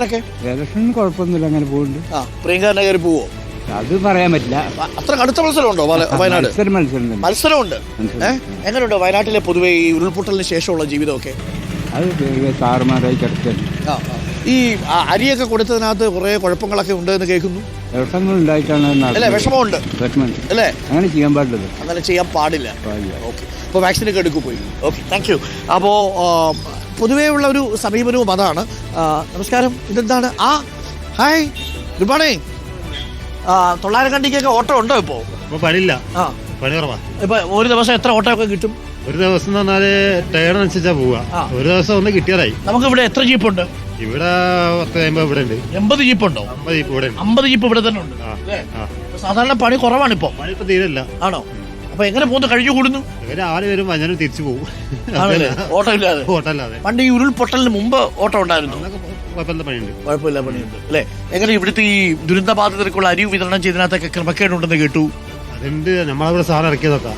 Election കുഴപ്പമൊന്നുമില്ല, അങ്ങനെ പോകുന്നുണ്ട്. പ്രിയങ്ക കയറി പോവോ? അത് പറയാൻ പറ്റില്ല. അത്ര കടുത്ത മത്സരമുണ്ടോ വയനാട്? മത്സരമുണ്ട്. എങ്ങനെയുണ്ടോ വയനാട്ടിലെ പൊതുവെ ഈ ഉരുൾപൊട്ടലിന് ശേഷമുള്ള ജീവിതമൊക്കെ? അത് സാറുമാരായി ചർച്ച. ഈ അരിയൊക്കെ കൊടുത്തതിനകത്ത് കുറെ കുഴപ്പങ്ങളൊക്കെ ഉണ്ട് എന്ന് കേൾക്കുന്നു. വിഷമങ്ങളുണ്ടായിട്ടാണ്. വിഷമമുണ്ട് അല്ലേ? അങ്ങനെ ചെയ്യാൻ പാടില്ല. അങ്ങനെ ചെയ്യാൻ പാടില്ല. ഓക്കെ, അപ്പോൾ വാക്സിനൊക്കെ എടുക്കു പോയി. Okay, thank U. അപ്പോൾ പൊതുവേ ഉള്ള ഒരു സമീപനവും അതാണ്. നമസ്കാരം, ഇതെന്താണ്? Hi, good morning. 900 കണ്ടിക്കൊക്കെ ഓട്ടോ ഉണ്ടോ ഇപ്പോൾ? പണിയില്ല, പണി കുറവാ. ഇപ്പൊ ഒരു ദിവസം എത്ര ഓട്ടോ ഒക്കെ കിട്ടും? ഒരു ദിവസം എന്ന് പറഞ്ഞാല് ടയറിനനുസരിച്ചാ പോവാ. ഒരു ദിവസം ഒന്ന് കിട്ടിയതായി. നമുക്ക് ഇവിടെ എത്ര ജീപ്പ് ഉണ്ട്? ഇവിടെ 10-50 ഇവിടെ ഉണ്ട്. 80 ജീപ്പ് ഉണ്ടോ? 50 ജീപ്പ് ഇവിടെ ഉണ്ട്. 50 ജീപ്പ് ഇവിടെ തന്നെ ഉണ്ട്. സാധാരണ പണി കുറവാണ് ഇപ്പൊ. പണി ഇപ്പൊ തീരല്ല. ആണോ? അപ്പൊ എങ്ങനെ പോകുന്നു? കഴിഞ്ഞു കൂടുന്നു? ആള് വരും, വൈകുന്നേരം തിരിച്ചു പോകും. ഓട്ടോ ഇല്ലാതെ? ഓട്ടോ അല്ലാതെ. പണ്ട് ഈ ഉരുൾപൊട്ടലിന് മുമ്പ് ഓട്ടോ ഉണ്ടായിരുന്നു. പണിയുണ്ട്. കുഴപ്പമില്ല, പണിയുണ്ട് അല്ലേ? എങ്ങനെ ഇവിടുത്തെ ഈ ദുരന്തബാധിതർക്കുള്ള അരി വിതരണം ചെയ്തതിനകത്തൊക്കെ ക്രമക്കേടുണ്ടെന്ന് കേട്ടു. അതുണ്ട്, നമ്മളവിടെ സാധനം ഇറക്കിയതൊക്കെ.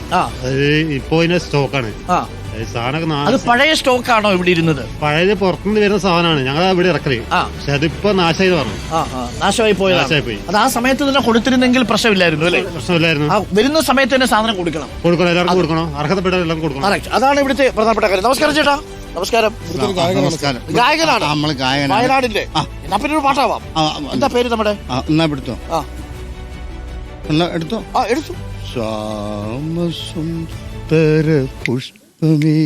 അത് ഇപ്പൊ ഇതിന്റെ സ്റ്റോക്കാണ്. അത് പഴയ സ്റ്റോക്കാണോ ഇവിടെ ഇരുന്നത്? പഴയത് പുറത്തുനിന്ന് വരുന്ന സാധനമാണ് ഞങ്ങൾ ഇവിടെ ഇറക്കല്. പക്ഷെ അതിപ്പോ നാശമായി പറഞ്ഞു. നാശമായി പോയി. അത് ആ സമയത്ത് തന്നെ കൊടുത്തിരുന്നെങ്കിൽ പ്രശ്നമില്ലായിരുന്നു അല്ലേ? പ്രശ്നമില്ലായിരുന്നു. വരുന്ന സമയത്ത് തന്നെ സാധനം കൊടുക്കണം. എല്ലാവർക്കും കൊടുക്കണം, അർഹതപ്പെട്ട എല്ലാം കൊടുക്കണം. അതാണ് ഇവിടുത്തെ പ്രധാനപ്പെട്ട കാര്യം. നമസ്കാരം ചേട്ടാ. നമസ്കാരം. ഗായകനാണ് വയനാടിന്റെ. എന്നാ പിന്നെ ഒരു പാട്ടാവാം. എന്താ പേര് നമ്മുടെ? എടുത്തോ. എടുത്തു. ശ്യാമസുന്ദര പുഷ്പമേ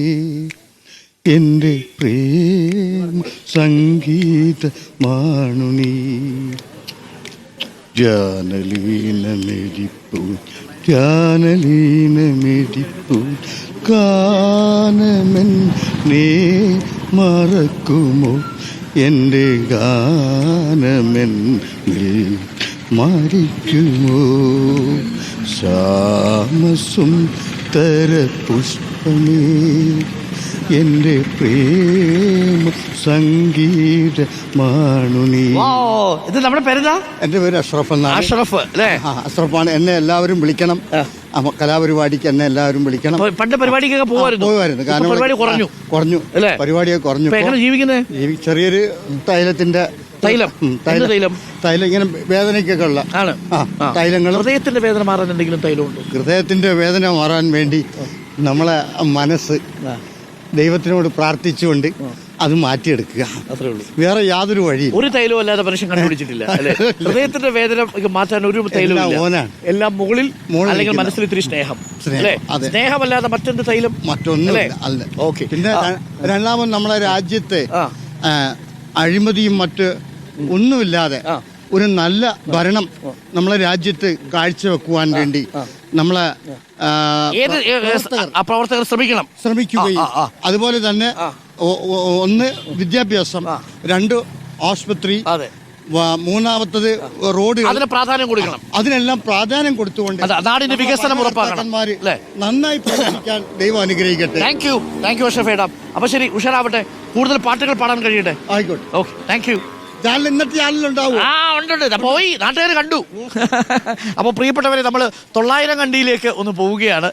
എൻ്റെ പ്രേമ സംഗീത മാണുനീ ധ്യാനലീനമെരിപ്പൂ ഗാനമെൻ നേ മറക്കുമോ എൻ്റെ ഗാനമെൻ മരിക്കുമോ ശ്യാമസുന്ദര പുഷ്പമേ എൻ്റെ പ്രേമ സംഗീത മാണുനീ. ഇത് നമ്മുടെ പേരെന്താ? എൻ്റെ പേര് അഷ്റഫ് എന്നാണ്. അഷ്റഫ് അല്ലേ? അഷ്റഫാണ്. എന്നെ എല്ലാവരും വിളിക്കണം. കലാപരിപാടിക്ക് എന്നെ എല്ലാവരും വിളിക്കണം. പണ്ട് പരിപാടിക്കൊക്കെ പോവായിരുന്നു. കാരണം കുറഞ്ഞു, പരിപാടിയൊക്കെ കുറഞ്ഞു. ജീവിക്കുന്നത് ചെറിയൊരു തൈലം ഇങ്ങനെ വേദനയ്ക്കൊക്കെ ഉള്ള തൈലങ്ങൾ. ഹൃദയത്തിന്റെ വേദന മാറാൻ എന്തെങ്കിലും തൈലമുണ്ടോ? ഹൃദയത്തിന്റെ വേദന മാറാൻ വേണ്ടി നമ്മളെ മനസ്സ് ദൈവത്തിനോട് പ്രാർത്ഥിച്ചുകൊണ്ട് അത് മാറ്റിയെടുക്കുക. അത്രേ ഉള്ളൂ, വേറെ യാതൊരു വഴി. ഒരു തൈലവും അല്ലാതെ മനുഷ്യൻ കണ്ടുപിടിച്ചിട്ടില്ല. ഹൃദയത്തിന്റെ വേദന മാറ്റാൻ ഒരു തൈലവും എല്ലാം മുകളിൽ അല്ലെങ്കിൽ മനസ്സിൽ ഇത്തിരി സ്നേഹം. സ്നേഹമല്ലാതെ മറ്റെന്ത് തൈലം? മറ്റൊന്നും അല്ല. ഓക്കെ. പിന്നെ രണ്ടാമത് നമ്മളെ രാജ്യത്തെ അഴിമതിയും മറ്റ് ഒന്നുമില്ലാതെ ഒരു നല്ല ഭരണം നമ്മളെ രാജ്യത്ത് കാഴ്ചവെക്കുവാൻ വേണ്ടി നമ്മളെ പ്രവർത്തകർ ശ്രമിക്കുകയും അതുപോലെ തന്നെ ഒന്ന് വിദ്യാഭ്യാസം, 2 ആശുപത്രി, മൂന്നാമത്തത് റോഡുകൾ, പ്രാധാന്യം കൊടുക്കണം. അതിനെല്ലാം പ്രാധാന്യം കൊടുത്തുകൊണ്ട് നാടിന്റെ വികസനം ഉറപ്പാക്കണം. നന്നായി പ്രവർത്തിക്കാൻ ദൈവം അനുഗ്രഹിക്കട്ടെ. താങ്ക് യു ഷഫേടാ. അപ്പൊ ശരി, ഉഷാറാവട്ടെ. കൂടുതൽ പാട്ടുകൾ പാടാൻ കഴിയട്ടെ. ആയിക്കോട്ടെ. Okay, thank you. ഇന്നത്തെ ചാനലുണ്ടാവും. ഉണ്ട്, പോയി നാട്ടുകാർ കണ്ടു. അപ്പോൾ പ്രിയപ്പെട്ടവരെ, നമ്മൾ 900 കണ്ടിയിലേക്ക് ഒന്ന് പോവുകയാണ്.